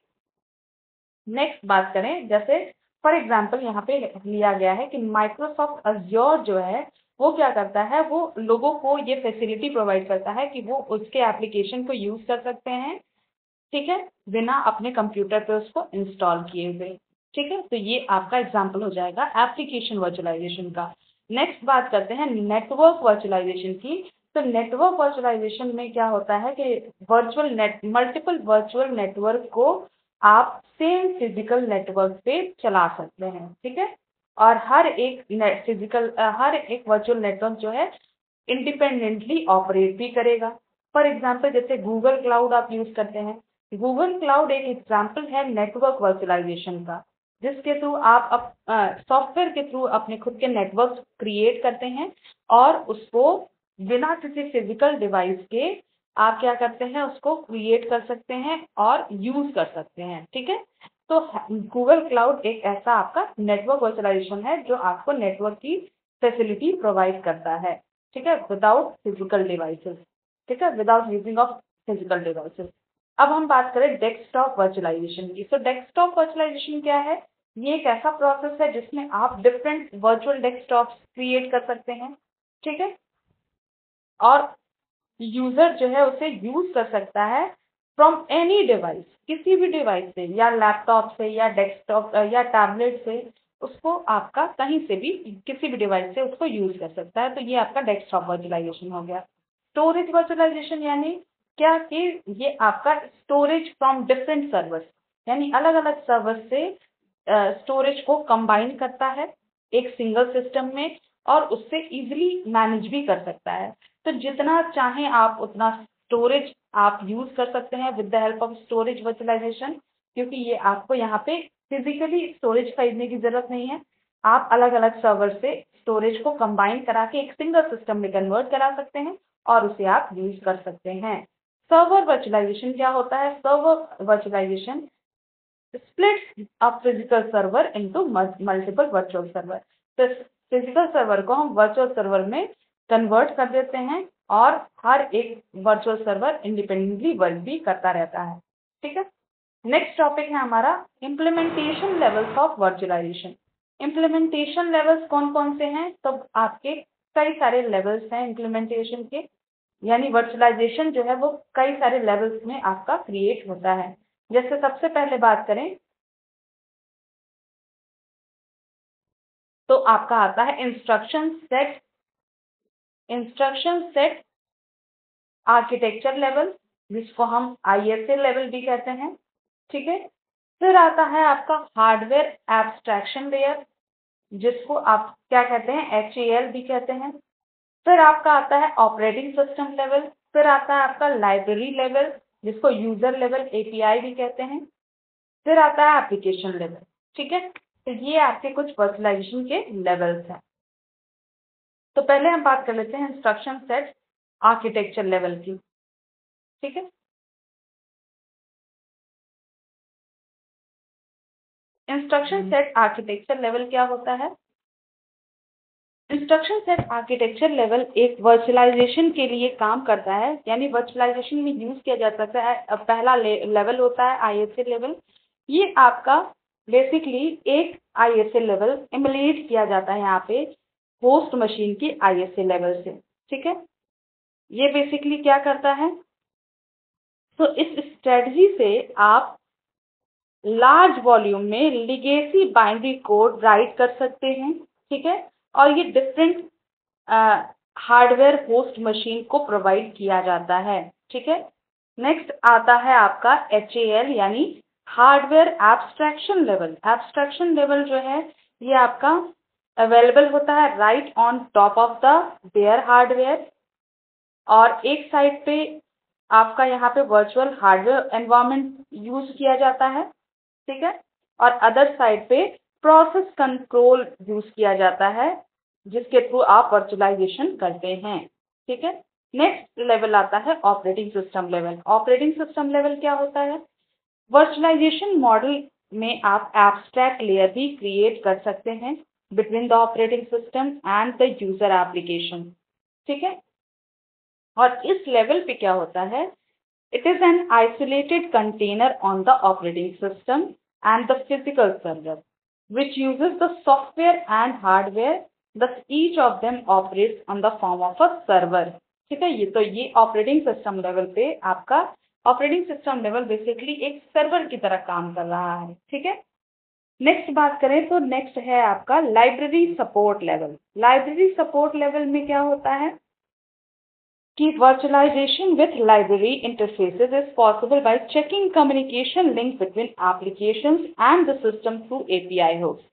Speaker 1: नेक्स्ट बात करें, जैसे फॉर एग्जांपल यहाँ पे लिया गया है कि माइक्रोसॉफ्ट अज्योर जो है वो क्या करता है, वो लोगों को ये फैसिलिटी प्रोवाइड करता है कि वो उसके एप्लीकेशन को यूज कर सकते हैं। ठीक है। बिना अपने कंप्यूटर पे उसको इंस्टॉल किए हुए। ठीक है। तो ये आपका एग्जांपल हो जाएगा एप्लीकेशन वर्चुअलाइजेशन का। नेक्स्ट बात करते हैं नेटवर्क वर्चुअलाइजेशन की। तो नेटवर्क वर्चुअलाइजेशन में क्या होता है कि मल्टीपल वर्चुअल नेटवर्क को आप सेम फिजिकल नेटवर्क पे चला सकते हैं। ठीक है। और हर एक वर्चुअल नेटवर्क जो है इंडिपेंडेंटली ऑपरेट भी करेगा। फॉर एग्जाम्पल जैसे गूगल क्लाउड आप यूज करते हैं, गूगल क्लाउड एक एग्जाम्पल है नेटवर्क वर्चुअलाइजेशन का। जिसके थ्रू आप सॉफ्टवेयर के थ्रू अपने खुद के नेटवर्क क्रिएट करते हैं और उसको बिना किसी फिजिकल डिवाइस के आप क्या करते हैं, उसको क्रिएट कर सकते हैं और यूज कर सकते हैं। ठीक है, तो गूगल क्लाउड एक ऐसा आपका नेटवर्क वर्चुअलाइजेशन है जो आपको नेटवर्क की फैसिलिटी प्रोवाइड करता है। ठीक है, विदाउट फिजिकल डिवाइसेस। ठीक है, without using of physical devices. अब हम बात करें डेस्कटॉप वर्चुअलाइजेशन की। तो डेस्कटॉप वर्चुअलाइजेशन क्या है? ये एक ऐसा प्रोसेस है जिसमें आप डिफरेंट वर्चुअल डेस्कटॉप क्रिएट कर सकते हैं। ठीक है, और यूजर जो है उसे यूज कर सकता है फ्रॉम एनी डिवाइस, किसी भी डिवाइस से, या लैपटॉप से या डेस्कटॉप या टैबलेट से, उसको आपका कहीं से भी किसी भी डिवाइस से उसको यूज कर सकता है। तो ये आपका डेस्कटॉप वर्चुअलाइजेशन हो गया। स्टोरेज वर्चुअलाइजेशन यानी क्या कि ये आपका स्टोरेज फ्रॉम डिफरेंट सर्वर्स, यानी अलग अलग सर्वर से स्टोरेज को कंबाइन करता है एक सिंगल सिस्टम में और उससे इजीली मैनेज भी कर सकता है। तो जितना चाहें आप उतना स्टोरेज आप यूज कर सकते हैं with the help of storage virtualization, क्योंकि ये आपको यहाँ पे फिजिकली स्टोरेज खरीदने की जरूरत नहीं है। आप अलग अलग सर्वर से स्टोरेज को कंबाइन करा के एक सिंगल सिस्टम में कन्वर्ट करा सकते हैं और उसे आप यूज कर सकते हैं। सर्वर वर्चुअलाइजेशन क्या होता है? Server virtualization splits a physical server into multiple virtual server। तो फिजिकल सर्वर को हम वर्चुअल सर्वर में कन्वर्ट कर देते हैं और हर एक वर्चुअल सर्वर इंडिपेंडेंटली वर्क भी करता रहता है। ठीक है, नेक्स्ट टॉपिक है हमारा implementation levels of virtualization. Implementation levels कौन कौन से हैं? तो आपके कई सारे लेवल्स हैं इम्प्लीमेंटेशन के, यानी वर्चुअलाइजेशन जो है वो कई सारे लेवल्स में आपका क्रिएट होता है। जैसे सबसे पहले बात करें तो आपका आता है इंस्ट्रक्शन सेट आर्किटेक्चर लेवल, जिसको हम आईएसए लेवल भी कहते हैं। ठीक है, फिर आता है आपका हार्डवेयर एब्स्ट्रैक्शन लेयर, जिसको आप क्या कहते हैं, HAL भी कहते हैं। फिर आपका आता है ऑपरेटिंग सिस्टम लेवल। फिर आता है आपका लाइब्रेरी लेवल, जिसको यूजर लेवल API भी कहते हैं। फिर आता है एप्लीकेशन लेवल। ठीक है, तो ये आपके कुछ वर्चुअलाइजेशन के लेवल्स हैं। तो पहले हम बात कर लेते हैं इंस्ट्रक्शन सेट आर्किटेक्चर लेवल की। ठीक है, इंस्ट्रक्शन सेट आर्किटेक्चर लेवल क्या होता है? इंस्ट्रक्शन सेट आर्किटेक्चर लेवल एक वर्चुअलाइजेशन के लिए काम करता है, यानी वर्चुअलाइजेशन में यूज किया जा सकता है। अब पहला लेवल होता है ISA लेवल। ये आपका बेसिकली एक ISA लेवल इमुलेट किया जाता है यहाँ पे होस्ट मशीन की ISA लेवल से। ठीक है, ये बेसिकली क्या करता है? तो इस स्ट्रेटजी से आप लार्ज वॉल्यूम में लिगेसी बाइनरी कोड राइट कर सकते हैं। ठीक है, और ये डिफरेंट हार्डवेयर होस्ट मशीन को प्रोवाइड किया जाता है। ठीक है, नेक्स्ट आता है आपका HAL यानी hardware abstraction level. Abstraction level जो है ये आपका अवेलेबल होता है right on top of the bare hardware, और एक साइड पे आपका यहाँ पे वर्चुअल हार्डवेयर एनवायरनमेंट यूज किया जाता है। ठीक है, और अदर साइड पे प्रोसेस कंट्रोल यूज किया जाता है, जिसके थ्रू आप वर्चुअलाइजेशन करते हैं। ठीक है, नेक्स्ट लेवल आता है operating system level. Operating system level क्या होता है? वर्चुअलाइजेशन मॉडल में आप एब्स्ट्रैक्ट लेयर भी क्रिएट कर सकते हैं between the operating system and the user application. ठीक है, और इस लेवल पे क्या होता है? It is an isolated container on the operating system and the physical server, which uses the software and hardware. Thus, each of them operates on the form of a server. ठीक है, ये operating system level पे आपका operating system level basically एक server की तरह काम कर रहा है। ठीक है, नेक्स्ट बात करें तो नेक्स्ट है आपका library support level. Library support level में क्या होता है कि virtualization with library interfaces is possible by checking communication link between applications and the system through API hosts.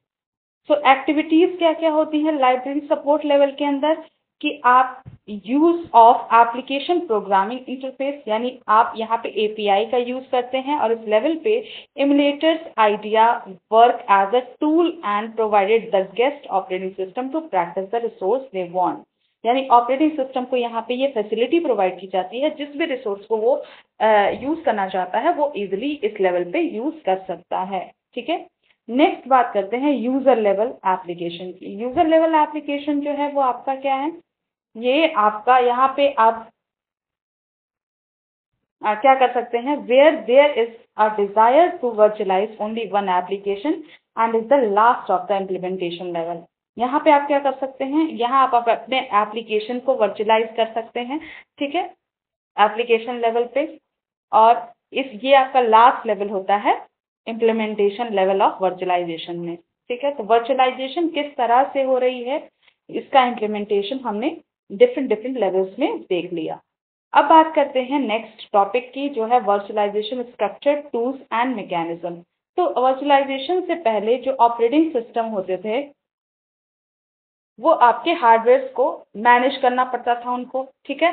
Speaker 1: So activities क्या क्या होती हैं लाइब्रेरी सपोर्ट लेवल के अंदर कि आप use of application programming interface, यानी आप यहाँ पे एपीआई का यूज करते हैं, और इस लेवल पे emulators idea work as a tool and provided the guest operating system to practice the resource they want. यानी ऑपरेटिंग सिस्टम को यहाँ पे ये फैसिलिटी प्रोवाइड की जाती है, जिस भी रिसोर्स को वो यूज करना चाहता है वो इजिली इस लेवल पे यूज कर सकता है। ठीक है, नेक्स्ट बात करते हैं यूजर लेवल एप्लीकेशन की। यूजर लेवल एप्लीकेशन जो है वो आपका क्या है, ये आपका यहाँ पे आप क्या कर सकते हैं, where there is a desire to virtualize only one application and is the last of the implementation level. यहाँ पे आप क्या कर सकते हैं, यहाँ आप अपने एप्लीकेशन को वर्चुअलाइज कर सकते हैं। ठीक है, एप्लीकेशन लेवल पे, और ये आपका लास्ट लेवल होता है इम्प्लीमेंटेशन लेवल ऑफ वर्चुअलाइजेशन में। ठीक है, तो वर्चुअलाइजेशन किस तरह से हो रही है, इसका इम्प्लीमेंटेशन हमने डिफरेंट लेवल्स में देख लिया। अब बात करते हैं नेक्स्ट टॉपिक की, जो है virtualization structure, tools and mechanism. तो वर्चुअलाइजेशन से पहले जो ऑपरेटिंग सिस्टम होते थे वो आपके हार्डवेयर को मैनेज करना पड़ता था उनको। ठीक है,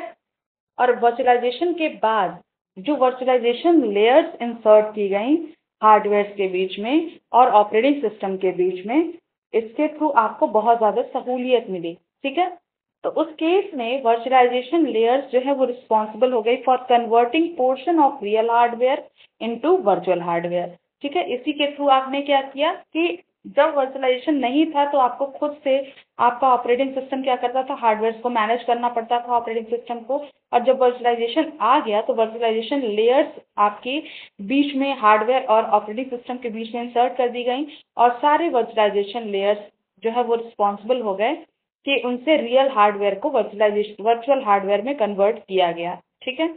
Speaker 1: और वर्चुअलाइजेशन के बाद जो वर्चुअलाइजेशन लेयर्स इंसर्ट की गई हार्डवेयर के बीच में और ऑपरेटिंग सिस्टम के बीच में, इसके थ्रू आपको बहुत ज़्यादा सहूलियत मिली। ठीक है, तो उस केस में वर्चुअलाइजेशन लेयर्स जो है वो रिस्पॉन्सिबल हो गई for converting portion of real hardware into virtual hardware. ठीक है, इसी के थ्रू आपने क्या किया कि जब वर्चुअलाइजेशन नहीं था तो आपको खुद से आपका ऑपरेटिंग सिस्टम क्या करता था, हार्डवेयर को मैनेज करना पड़ता था ऑपरेटिंग सिस्टम को। और जब वर्चुअलाइजेशन आ गया तो वर्चुअलाइजेशन लेयर्स आपके बीच में हार्डवेयर और ऑपरेटिंग सिस्टम के बीच में इंसर्ट कर दी गई, और सारे वर्चुअलाइजेशन लेयर्स जो है वो रिस्पॉन्सिबल हो गए कि उनसे रियल हार्डवेयर को वर्चुअल हार्डवेयर में कन्वर्ट किया गया। ठीक है,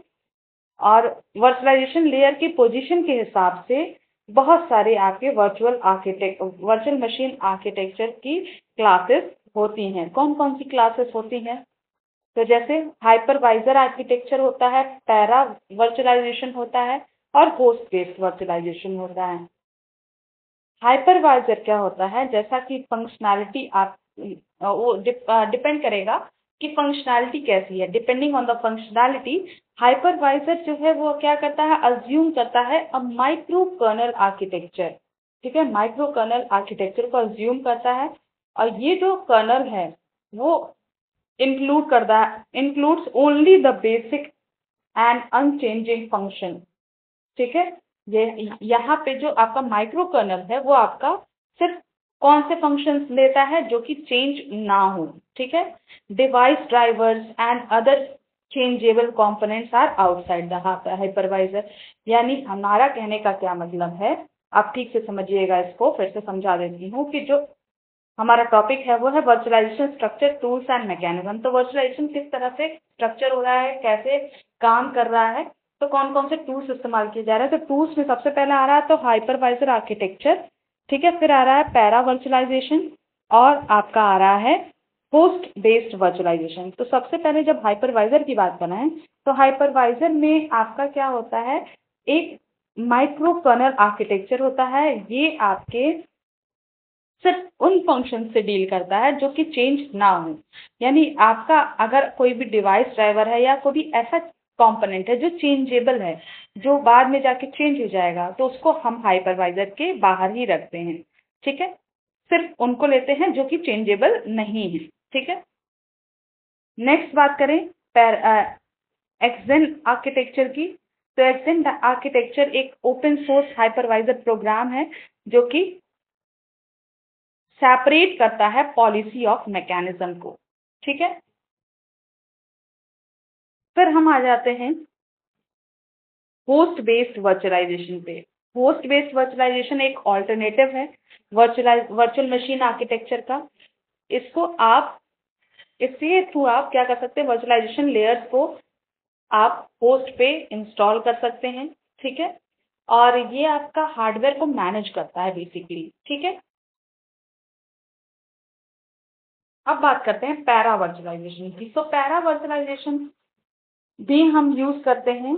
Speaker 1: और वर्चुअलाइजेशन लेयर की पोजीशन के हिसाब से बहुत सारे आपके वर्चुअल मशीन आर्किटेक्चर की क्लासेस होती हैं। कौन कौन सी क्लासेस होती हैं, तो जैसे हाइपरवाइजर आर्किटेक्चर होता है, पैरा वर्चुअलाइजेशन होता है, और होस्ट बेस्ड वर्चुअलाइजेशन होता है। हाइपरवाइजर क्या होता है, जैसा कि फंक्शनैलिटी आप वो डिपेंड करेगा कि फंक्शनैलिटी कैसी है। Depending on the functionality, hypervisor जो है वो क्या करता है, अज्यूम करता है अ माइक्रो कर्नल आर्किटेक्चर। ठीक है, माइक्रो कर्नल आर्किटेक्चर को अज्यूम करता है, और ये जो कर्नल है वो includes only the basic and unchanging function. ठीक है, ये यहाँ पे जो आपका माइक्रो कर्नल है वो आपका सिर्फ कौन से फंक्शंस लेता है जो कि चेंज ना हो। ठीक है, device drivers and other changeable components are outside the hypervisor. यानी हमारा कहने का क्या मतलब है, आप ठीक से समझिएगा, इसको फिर से समझा देती हूँ कि जो हमारा टॉपिक है वो है virtualization structure, tools and mechanism. तो वर्चुअलाइजेशन किस तरह से स्ट्रक्चर हो रहा है, कैसे काम कर रहा है, तो कौन कौन से टूल्स इस्तेमाल किए जा रहे हैं। तो टूल्स में सबसे पहले आ रहा है तो हाइपरवाइजर आर्किटेक्चर। ठीक है, फिर आ रहा है पैरा वर्चुअलाइजेशन, और आपका आ रहा है होस्ट बेस्ड वर्चुअलाइजेशन। तो सबसे पहले जब हाइपरवाइजर की बात करें तो हाइपरवाइजर में आपका क्या होता है, एक माइक्रो कर्नल आर्किटेक्चर होता है। ये आपके सिर्फ उन फंक्शन से डील करता है जो कि चेंज ना हो। यानी आपका अगर कोई भी डिवाइस ड्राइवर है या कोई भी ऐसा कंपोनेंट है जो चेंजेबल है, जो बाद में जाके चेंज हो जाएगा, तो उसको हम हाइपरवाइजर के बाहर ही रखते हैं। ठीक है, सिर्फ उनको लेते हैं जो कि चेंजेबल नहीं है। ठीक है, नेक्स्ट बात करें एक्सेन आर्किटेक्चर की। तो एक्सेन आर्किटेक्चर एक ओपन सोर्स हाइपरवाइजर प्रोग्राम है जो कि सेपरेट करता है पॉलिसी ऑफ मैकेनिज्म को। ठीक है, फिर हम आ जाते हैं होस्ट बेस्ड वर्चुअलाइजेशन पे। होस्ट बेस्ड वर्चुअलाइजेशन एक ऑल्टरनेटिव है वर्चुअल मशीन आर्किटेक्चर का। इसको आप इसके थ्रू आप क्या कर सकते हैं, वर्चुअलाइजेशन लेयर्स को आप होस्ट पे इंस्टॉल कर सकते हैं। ठीक है, और ये आपका हार्डवेयर को मैनेज करता है बेसिकली। ठीक है, अब बात करते हैं पैरा वर्चुअलाइजेशन की। तो पैरा वर्चुअलाइजेशन भी हम यूज करते हैं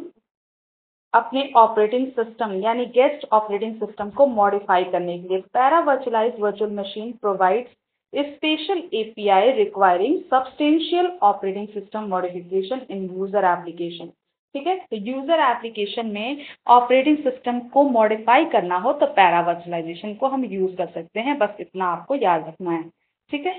Speaker 1: अपने ऑपरेटिंग सिस्टम यानी गेस्ट ऑपरेटिंग सिस्टम को मॉडिफाई करने के लिए। Para virtualized virtual machine provides special API requiring substantial operating system modification in user application. ठीक है, तो यूजर एप्लीकेशन में ऑपरेटिंग सिस्टम को मॉडिफाई करना हो तो पैरा वर्चुअलाइजेशन को हम यूज कर सकते हैं, बस इतना आपको याद रखना है। ठीक है,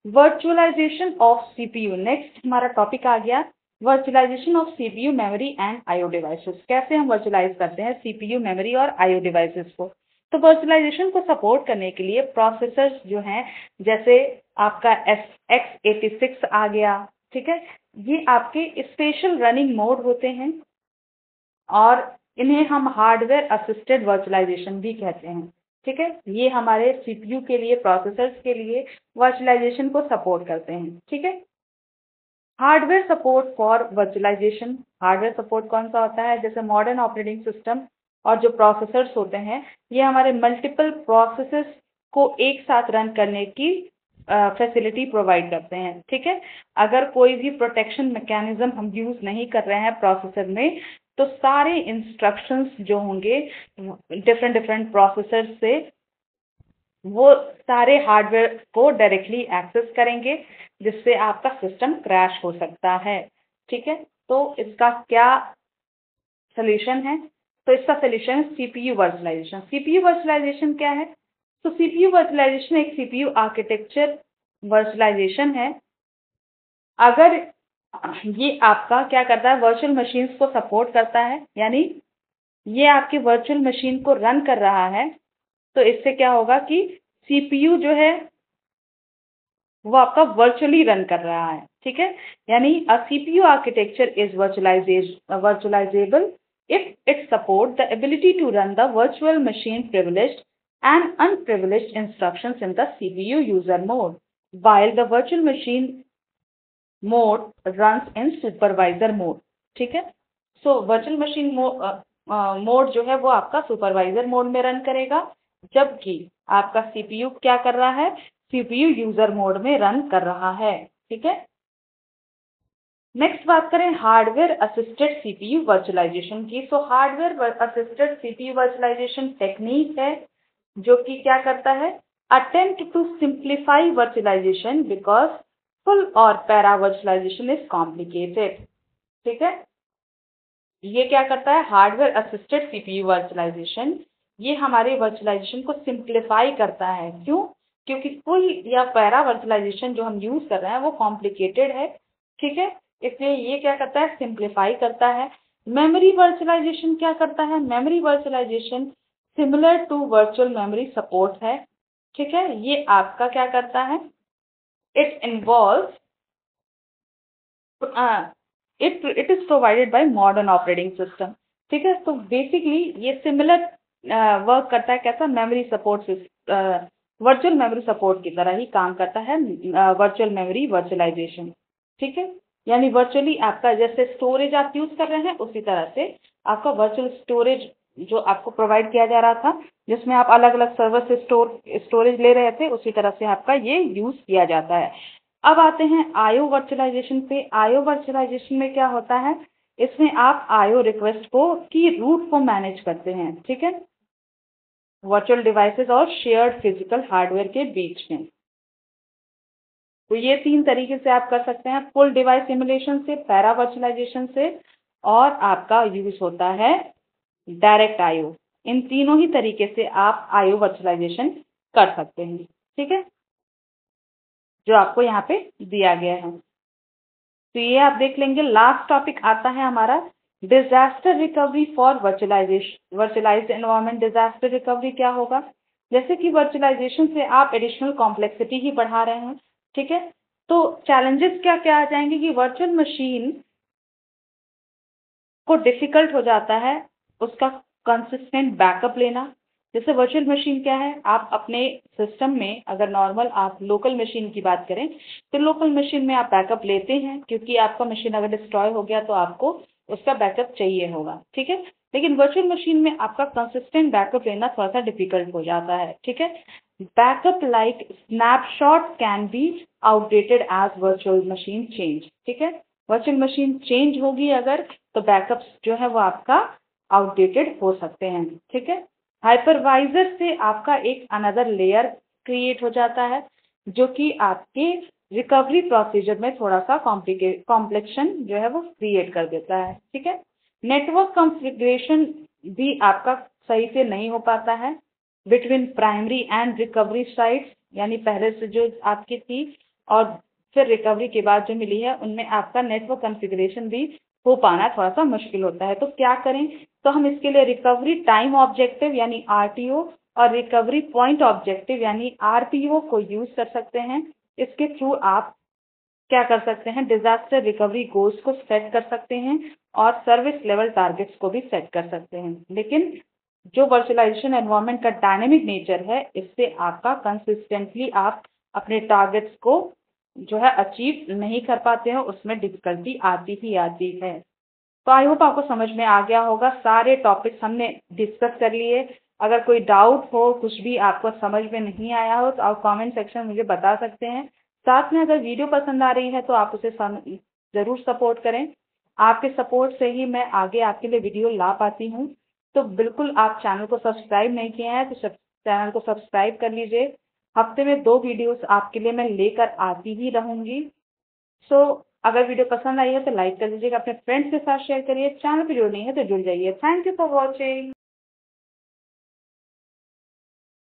Speaker 1: वर्चुअलाइजेशन ऑफ सीपीयू। नेक्स्ट हमारा टॉपिक आ गया virtualization of CPU memory and IO devices. कैसे हम वर्चुअलाइज करते हैं सीपीयू मेमोरी और आईओ डिवाइसेस को। तो वर्चुअलाइजेशन को सपोर्ट करने के लिए प्रोसेसर्स जो हैं, जैसे आपका x86 आ गया, ठीक है, ये आपके स्पेशल रनिंग मोड होते हैं और इन्हें हम हार्डवेयर असिस्टेड वर्चुअलाइजेशन भी कहते हैं। ठीक है, ये हमारे सीपीयू के लिए, प्रोसेसर्स के लिए वर्चुअलाइजेशन को सपोर्ट करते हैं। ठीक है, hardware support for virtualization. Hardware support कौन सा होता है, जैसे मॉडर्न ऑपरेटिंग सिस्टम और जो प्रोसेसर्स होते हैं, ये हमारे मल्टीपल प्रोसेसेस को एक साथ रन करने की फैसिलिटी प्रोवाइड करते हैं। ठीक है, अगर कोई भी प्रोटेक्शन मैकेनिज्म हम यूज नहीं कर रहे हैं प्रोसेसर में, तो सारे इंस्ट्रक्शंस जो होंगे डिफरेंट डिफरेंट प्रोसेसर से, वो सारे हार्डवेयर को डायरेक्टली एक्सेस करेंगे, जिससे आपका सिस्टम क्रैश हो सकता है। ठीक है, तो इसका क्या सोल्यूशन है, तो इसका सोल्यूशन है सीपीयू वर्चुअलाइजेशन। सीपीयू वर्चुअलाइजेशन क्या है, तो सीपीयू वर्चुअलाइजेशन एक सीपीयू आर्किटेक्चर वर्चुअलाइजेशन है। अगर ये आपका क्या करता है, वर्चुअल मशीन्स को सपोर्ट करता है, यानी ये आपकी वर्चुअल मशीन को रन कर रहा है, तो इससे क्या होगा कि सीपीयू जो है वो आपका वर्चुअली रन कर रहा है। ठीक है, यानी a CPU architecture is virtualisable if it support the ability to run the virtual machine privileged and unprivileged instructions in the CPU user mode while the virtual machine mode runs in supervisor mode। ठीक है, so virtual machine mode जो है वो आपका supervisor mode में run करेगा, जबकि आपका सीपीयू क्या कर रहा है, सीपीयू यूजर मोड में रन कर रहा है। ठीक है, नेक्स्ट बात करें हार्डवेयर असिस्टेड सीपीयू वर्चुअलाइजेशन की। So hardware assisted CPU virtualisation technique है जो कि क्या करता है, attempt to simplify virtualisation because full और पैरा वर्चुअलाइजेशन इज कॉम्प्लिकेटेड। ठीक है, ये क्या करता है, हार्डवेयर असिस्टेड सीपीयू वर्चुअलाइजेशन, ये हमारे वर्चुअलाइजेशन को सिंप्लीफाई करता है। क्यों, क्योंकि फुल या पैरा वर्चुअलाइजेशन जो हम यूज कर रहे हैं वो कॉम्प्लिकेटेड है। ठीक है, इसलिए ये क्या करता है, सिंप्लीफाई करता है। मेमोरी वर्चुअलाइजेशन क्या करता है, memory virtualization similar to virtual memory support है। ठीक है, ये आपका क्या करता है, it involve it is provided by modern operating system. ठीक है, तो बेसिकली ये सिमिलर वर्क करता है, कैसा, memory support, virtual memory support की तरह ही काम करता है वर्चुअल मेमोरी वर्चुअलाइजेशन। ठीक है, यानी वर्चुअली आपका जैसे स्टोरेज आप यूज कर रहे हैं, उसी तरह से आपका वर्चुअल स्टोरेज जो आपको प्रोवाइड किया जा रहा था, जिसमें आप अलग अलग सर्वर से स्टोरेज ले रहे थे, उसी तरह से आपका ये यूज किया जाता है। अब आते हैं आईओ वर्चुअलाइजेशन पे। आईओ वर्चुअलाइजेशन में क्या होता है, इसमें आप आईओ रिक्वेस्ट को की रूट को मैनेज करते हैं। ठीक है, वर्चुअल डिवाइसेस और शेयर्ड फिजिकल हार्डवेयर के बीच में। तो ये तीन तरीके से आप कर सकते हैं, फुल डिवाइस सिमुलेशन से, पैरा वर्चुअलाइजेशन से, और आपका यूज होता है डायरेक्ट आईओ। इन तीनों ही तरीके से आप आईओ वर्चुअलाइजेशन कर सकते हैं। ठीक है, जो आपको यहाँ पे दिया गया है, तो ये आप देख लेंगे। लास्ट टॉपिक आता है हमारा disaster recovery for virtualization, virtualized environment. Disaster recovery क्या होगा, जैसे कि वर्चुअलाइजेशन से आप एडिशनल कॉम्प्लेक्सिटी ही बढ़ा रहे हैं। ठीक है, तो चैलेंजेस क्या क्या आ जाएंगे कि वर्चुअल मशीन को डिफिकल्ट हो जाता है उसका कंसिस्टेंट बैकअप लेना। जैसे वर्चुअल मशीन क्या है, आप अपने सिस्टम में अगर नॉर्मल आप लोकल मशीन की बात करें, तो लोकल मशीन में आप बैकअप लेते हैं, क्योंकि आपका मशीन अगर डिस्ट्रॉय हो गया तो आपको उसका बैकअप चाहिए होगा। ठीक है, लेकिन वर्चुअल मशीन में आपका कंसिस्टेंट बैकअप लेना थोड़ा सा डिफिकल्ट हो जाता है। ठीक है, backup like snapshot can be outdated as virtual machine change. ठीक है, वर्चुअल मशीन चेंज होगी अगर, तो बैकअप्स जो है वो आपका आउटडेटेड हो सकते हैं। ठीक है, हाइपरवाइजर से आपका एक अनदर लेयर क्रिएट हो जाता है। जो कि आपके रिकवरी प्रोसीजर में थोड़ा सा कॉम्प्लेक्शन जो है वो क्रिएट कर देता है। ठीक है, नेटवर्क कॉन्फ़िगरेशन भी आपका सही से नहीं हो पाता है between primary and recovery sites, यानी पहले से जो आपकी थी और फिर रिकवरी के बाद जो मिली है, उनमें आपका नेटवर्क कॉन्फ़िगरेशन भी हो पाना थोड़ा सा मुश्किल होता है। तो क्या करें? तो हम इसके लिए रिकवरी टाइम ऑब्जेक्टिव यानी आरटीओ और रिकवरी पॉइंट ऑब्जेक्टिव यानी आरपीओ को यूज कर सकते हैं। इसके थ्रू आप क्या कर सकते हैं? डिजास्टर रिकवरी गोल्स को सेट कर सकते हैं और सर्विस लेवल टारगेट्स को भी सेट कर सकते हैं। लेकिन जो वर्चुअलाइजेशन एनवायरनमेंट का डायनेमिक नेचर है, इससे आपका कंसिस्टेंटली आप अपने टारगेट्स को जो है अचीव नहीं कर पाते हैं, उसमें डिफिकल्टी आती ही आती है। तो आई होप आपको समझ में आ गया होगा। सारे टॉपिक्स हमने डिस्कस कर लिए। अगर कोई डाउट हो, कुछ भी आपको समझ में नहीं आया हो, तो आप कमेंट सेक्शन में मुझे बता सकते हैं। साथ में अगर वीडियो पसंद आ रही है तो आप उसे ज़रूर सपोर्ट करें। आपके सपोर्ट से ही मैं आगे आपके लिए वीडियो ला पाती हूँ। तो बिल्कुल, आप चैनल को सब्सक्राइब नहीं किए हैं तो चैनल को सब्सक्राइब कर लीजिए। हफ्ते में 2 वीडियोस आपके लिए मैं लेकर आती ही रहूँगी। सो अगर वीडियो पसंद आई है तो लाइक कर दीजिएगा, अपने फ्रेंड्स के साथ शेयर करिए, चैनल पे जुड़ नहीं है तो जुड़ जाइए। Thank you for watching.